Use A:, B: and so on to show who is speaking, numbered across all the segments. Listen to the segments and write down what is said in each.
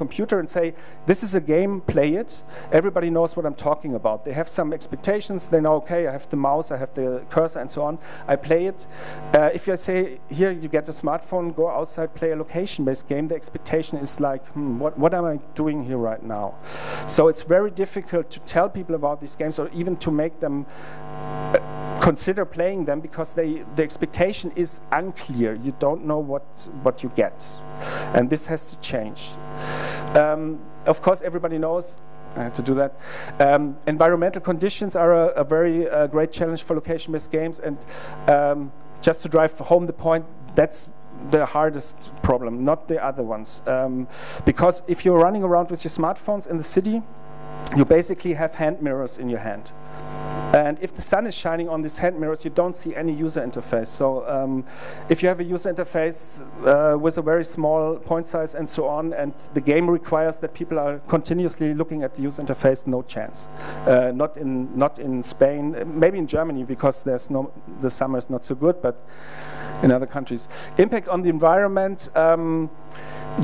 A: computer and say, this is a game, play it. Everybody knows what I'm talking about. They have some expectations. They know, okay, I have the mouse, I have the cursor, and so on. I play it. If I say, here, you get a smartphone, go outside, play a location-based game, the expectation is like, what am I doing here right now? So it's very difficult to tell people about these games, or even to make them consider playing them, because the expectation is unclear. You don't know what you get, and this has to change. Of course, everybody knows. I had to do that. Environmental conditions are a very great challenge for location-based games, and just to drive home the point, that's the hardest problem, not the other ones. Because if you're running around with your smartphones in the city, you basically have hand mirrors in your hand. And if the sun is shining on these hand mirrors, you don't see any user interface. So if you have a user interface with a very small point size and so on, and the game requires that people are continuously looking at the user interface, no chance. Not in Spain, maybe in Germany, because the summer is not so good, but in other countries. Impact on the environment.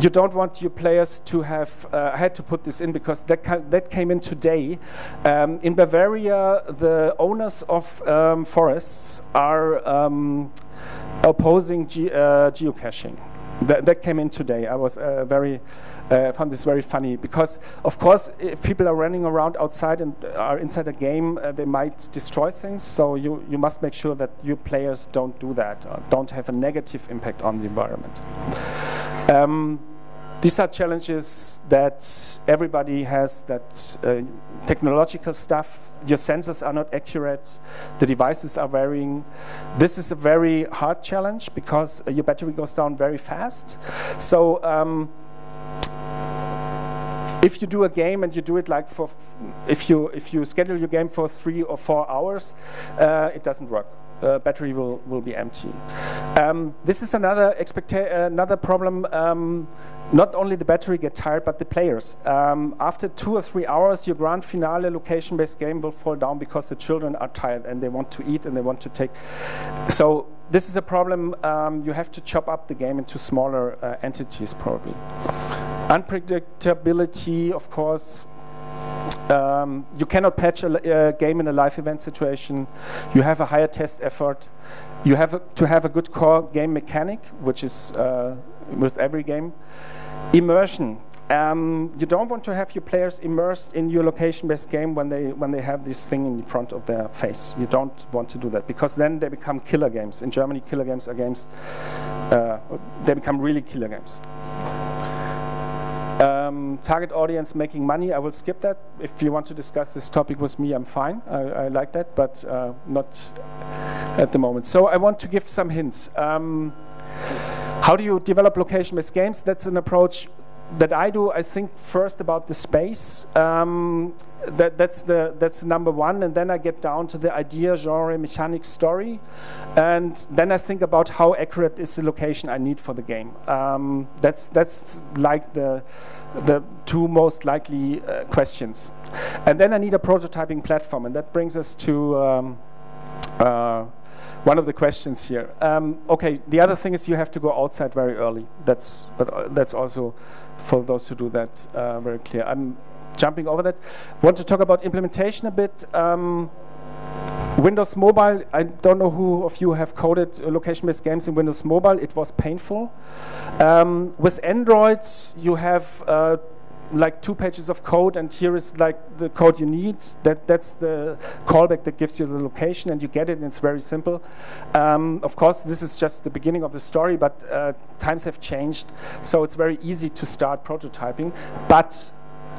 A: You don't want your players to have, I had to put this in because that came in today. In Bavaria, the owners of forests are opposing geocaching. That came in today. I was found this very funny, because of course if people are running around outside and are inside a game, they might destroy things, so you must make sure that your players don't do that, or don't have a negative impact on the environment. These are challenges that everybody has, that technological stuff, your sensors are not accurate, the devices are varying. This is a very hard challenge because your battery goes down very fast. So if you do a game and you do it like if you schedule your game for 3 or 4 hours, it doesn't work. Battery will be empty. This is another problem. Not only the battery get tired, but the players. After 2 or 3 hours, your grand finale location-based game will fall down because the children are tired and they want to eat and they want to take. So this is a problem. You have to chop up the game into smaller entities, probably. Unpredictability, of course. You cannot patch a game in a live event situation. You have a higher test effort. You have to have a good core game mechanic, which is with every game. Immersion. You don't want to have your players immersed in your location-based game when they have this thing in front of their face. You don't want to do that, because then they become killer games. In Germany, killer games are games. They become really killer games. Target audience making money, I will skip that. If you want to discuss this topic with me, I'm fine. I like that, but not at the moment. So I want to give some hints. How do you develop location-based games? That's an approach that I do. I think first about the space. That's the number one, and then I get down to the idea, genre, mechanic, story, and then I think about how accurate is the location I need for the game. That's like the two most likely questions. And then I need a prototyping platform, and that brings us to one of the questions here. Okay, the other thing is you have to go outside very early. That's also, for those who do that, very clear. I'm jumping over that. Want to talk about implementation a bit. Windows Mobile, I don't know who of you have coded location-based games in Windows Mobile. It was painful. With Android, you have like 2 pages of code, and here is like the code you need. That's the callback that gives you the location, and you get it, and it's very simple. Of course, this is just the beginning of the story, but times have changed, so it's very easy to start prototyping. But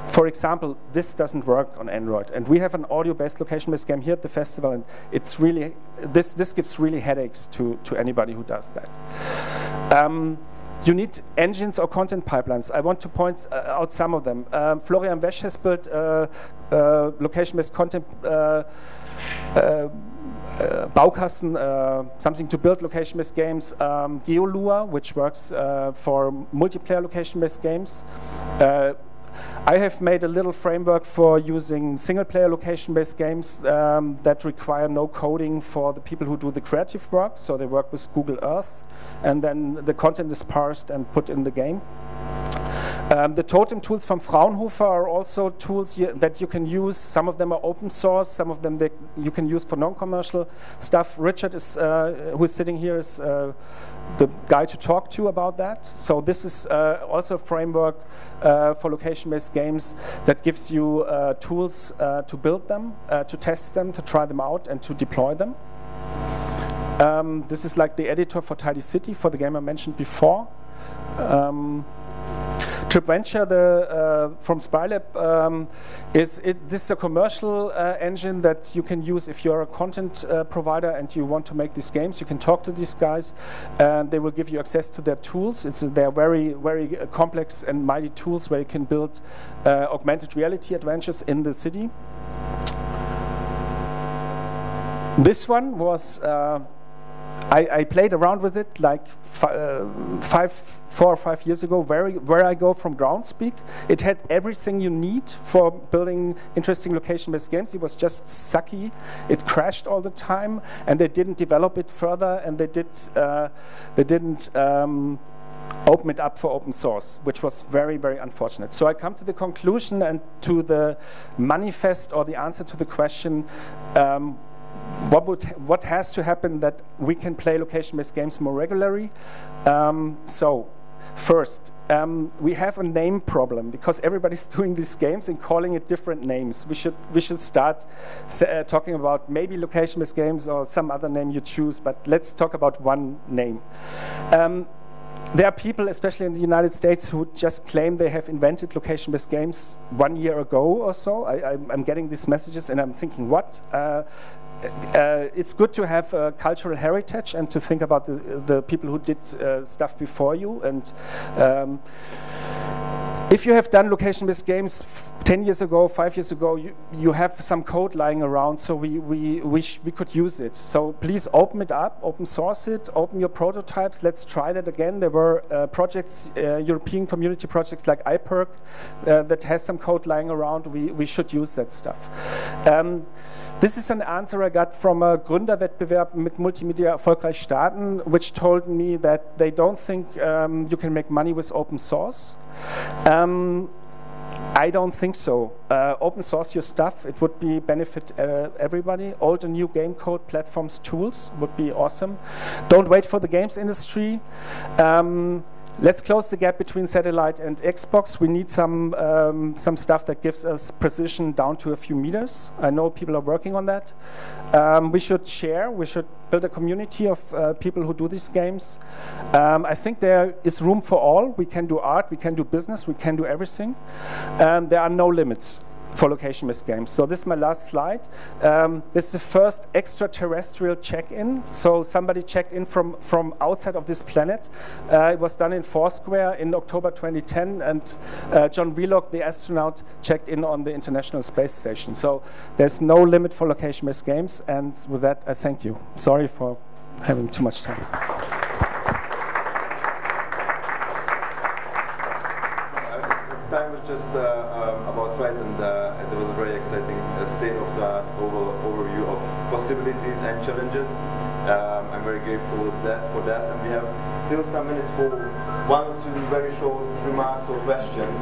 A: for example, this doesn't work on Android, and we have an audio-based location-based game here at the festival, and it's really this gives really headaches to anybody who does that. You need engines or content pipelines. I want to point out some of them. Florian Wesch has built location-based content Baukasten, something to build location-based games. GeoLua, which works for multiplayer location-based games. I have made a little framework for using single-player location-based games that require no coding for the people who do the creative work. So they work with Google Earth, and then the content is parsed and put in the game. The totem tools from Fraunhofer are also tools that you can use. Some of them are open source, some of them you can use for non-commercial stuff. Richard, who is sitting here, is the guy to talk to about that. So this is also a framework for location-based games that gives you tools to build them, to test them, to try them out, and to deploy them. This is like the editor for Tidy City, for the game I mentioned before. TripVenture from Straeubig this is a commercial engine that you can use if you're a content provider and you want to make these games. You can talk to these guys and they will give you access to their tools. They're very, very complex and mighty tools where you can build augmented reality adventures in the city. This one was I played around with it like 4 or 5 years ago, where I go from Groundspeak. It had everything you need for building interesting location-based games. It was just sucky. It crashed all the time, and they didn't develop it further, and they didn't open it up for open source, which was very, very unfortunate. So I come to the conclusion and to the manifest, or the answer to the question, what has to happen that we can play location-based games more regularly? So first, we have a name problem because everybody's doing these games and calling it different names. We should start talking about maybe location-based games or some other name you choose, but let's talk about one name. There are people, especially in the United States, who just claim they have invented location-based games 1 year ago or so. I'm getting these messages and I'm thinking, what? It's good to have cultural heritage and to think about the people who did stuff before you. And if you have done location-based games 10 years ago, 5 years ago, you have some code lying around, so we could use it. So please open it up, open source it, open your prototypes. Let's try that again. There were projects, European community projects like iPerk that has some code lying around. We should use that stuff. This is an answer I got from a Gründerwettbewerb mit Multimedia erfolgreich starten, which told me that they don't think you can make money with open source. I don't think so. Open source your stuff. It would be benefit everybody. Old and new game code, platforms, tools would be awesome. Don't wait for the games industry. Let's close the gap between satellite and Xbox. We need some stuff that gives us precision down to a few meters. I know people are working on that. We should share. We should build a community of people who do these games. I think there is room for all. We can do art, we can do business, we can do everything. There are no limits for location-based games. So this is my last slide. This is the first extraterrestrial check-in. So somebody checked in from outside of this planet. It was done in Foursquare in October 2010, and John Wheelock, the astronaut, checked in on the International Space Station. So there's no limit for location-based games, and with that, I thank you. Sorry for having too much time.
B: Time was just about right, and it was a very exciting state-of-the-art overview of possibilities and challenges. I'm very grateful for that, and we have still some minutes for 1 or 2 very short remarks or questions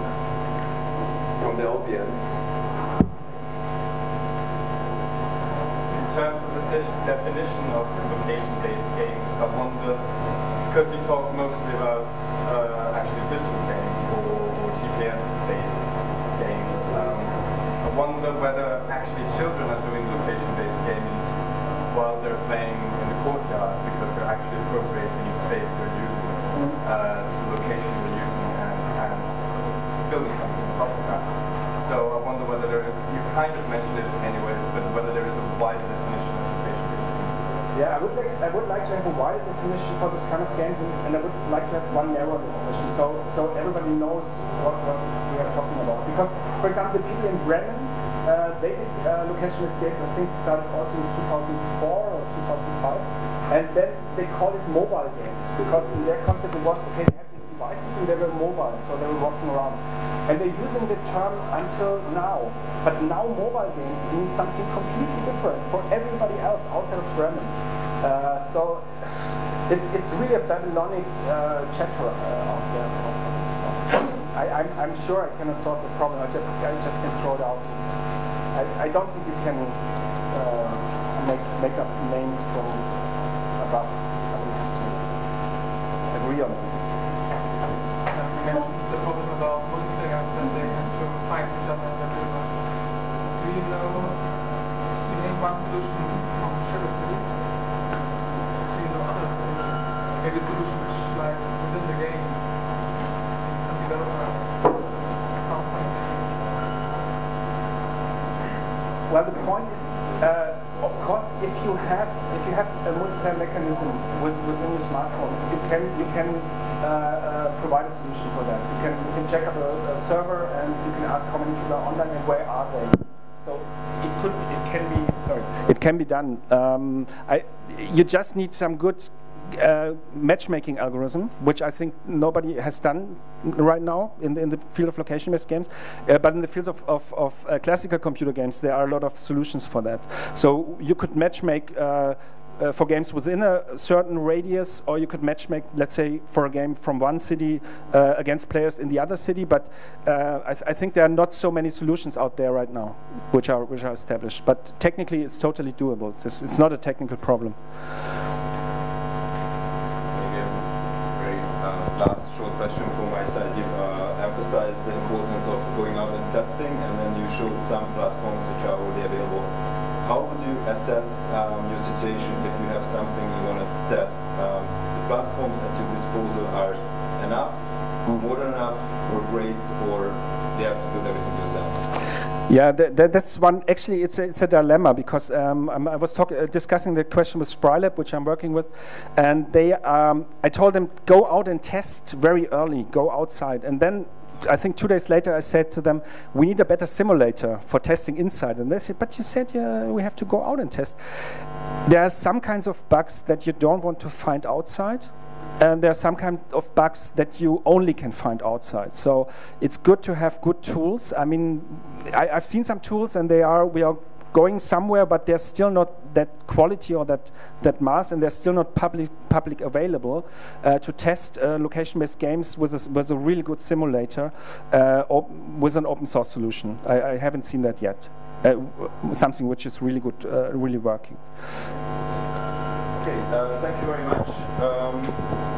B: from the audience.
C: In terms of the definition of location-based games, I wonder, because you talk mostly about actually digital games or GPS-based games, I wonder whether actually children are doing location-based gaming while they're playing in the courtyard, because they're actually appropriating the space they're using, the location they're using, and building something on top of that. So I wonder whether you kind of mentioned it anyway, but whether there is a wider definition of location-based games.
A: Yeah, I would like to have a wider definition for this kind of games, and I would like to have one narrow definition, so everybody knows what we are talking about. Because, for example, the people in Bremen, they did location-based games, I think started also in 2004 or 2005, and then they called it mobile games, because in their concept it was, okay, they had these devices and they were mobile, so they were walking around. And they're using the term until now, but now mobile games mean something completely different for everybody else outside of Bremen. So it's really a Babylonic chapter out there. I'm sure I cannot solve the problem. I just can throw it out. I don't think you can make up names from above. Somebody has to agree on it.
D: You mentioned the problem about multiplayer that they have to find each other in the river. Do you name one solution from Straeubig? Do you know other solutions? Maybe a solution which lies within the game? Some developer found something.
A: Well, the point is, of course, if you have a multiplayer mechanism within your smartphone, you can provide a solution for that. You can check out a server and you can ask how many people are online and where are they. So it can be done. You just need some good matchmaking algorithm, which I think nobody has done right now in the field of location-based games, but in the fields of classical computer games, there are a lot of solutions for that. So you could matchmake for games within a certain radius, or you could matchmake, let's say, for a game from one city against players in the other city. But I think there are not so many solutions out there right now which are established. But technically, it's totally doable. It's not a technical problem.
B: Last short question from my side. You emphasized the importance of going out and testing, and then you showed some platforms which are already available. How would you assess your situation if you have something you want to test? The platforms at your disposal are enough, more than enough, or great, or you have to do everything yourself?
A: Yeah, that's one. Actually, it's a dilemma, because I was discussing the question with Straeubig, which I'm working with, and I told them, go out and test very early, go outside, and then I think 2 days later I said to them, we need a better simulator for testing inside. And they said, but you said we have to go out and test. There are some kinds of bugs that you don't want to find outside, and there are some kind of bugs that you only can find outside. So it's good to have good tools. I mean, I've seen some tools, and we are going somewhere, but they're still not that quality or that mass, and they're still not public available to test location-based games with a really good simulator with an open source solution. I haven't seen that yet. Something which is really good, really working.
B: Okay, thank you very much.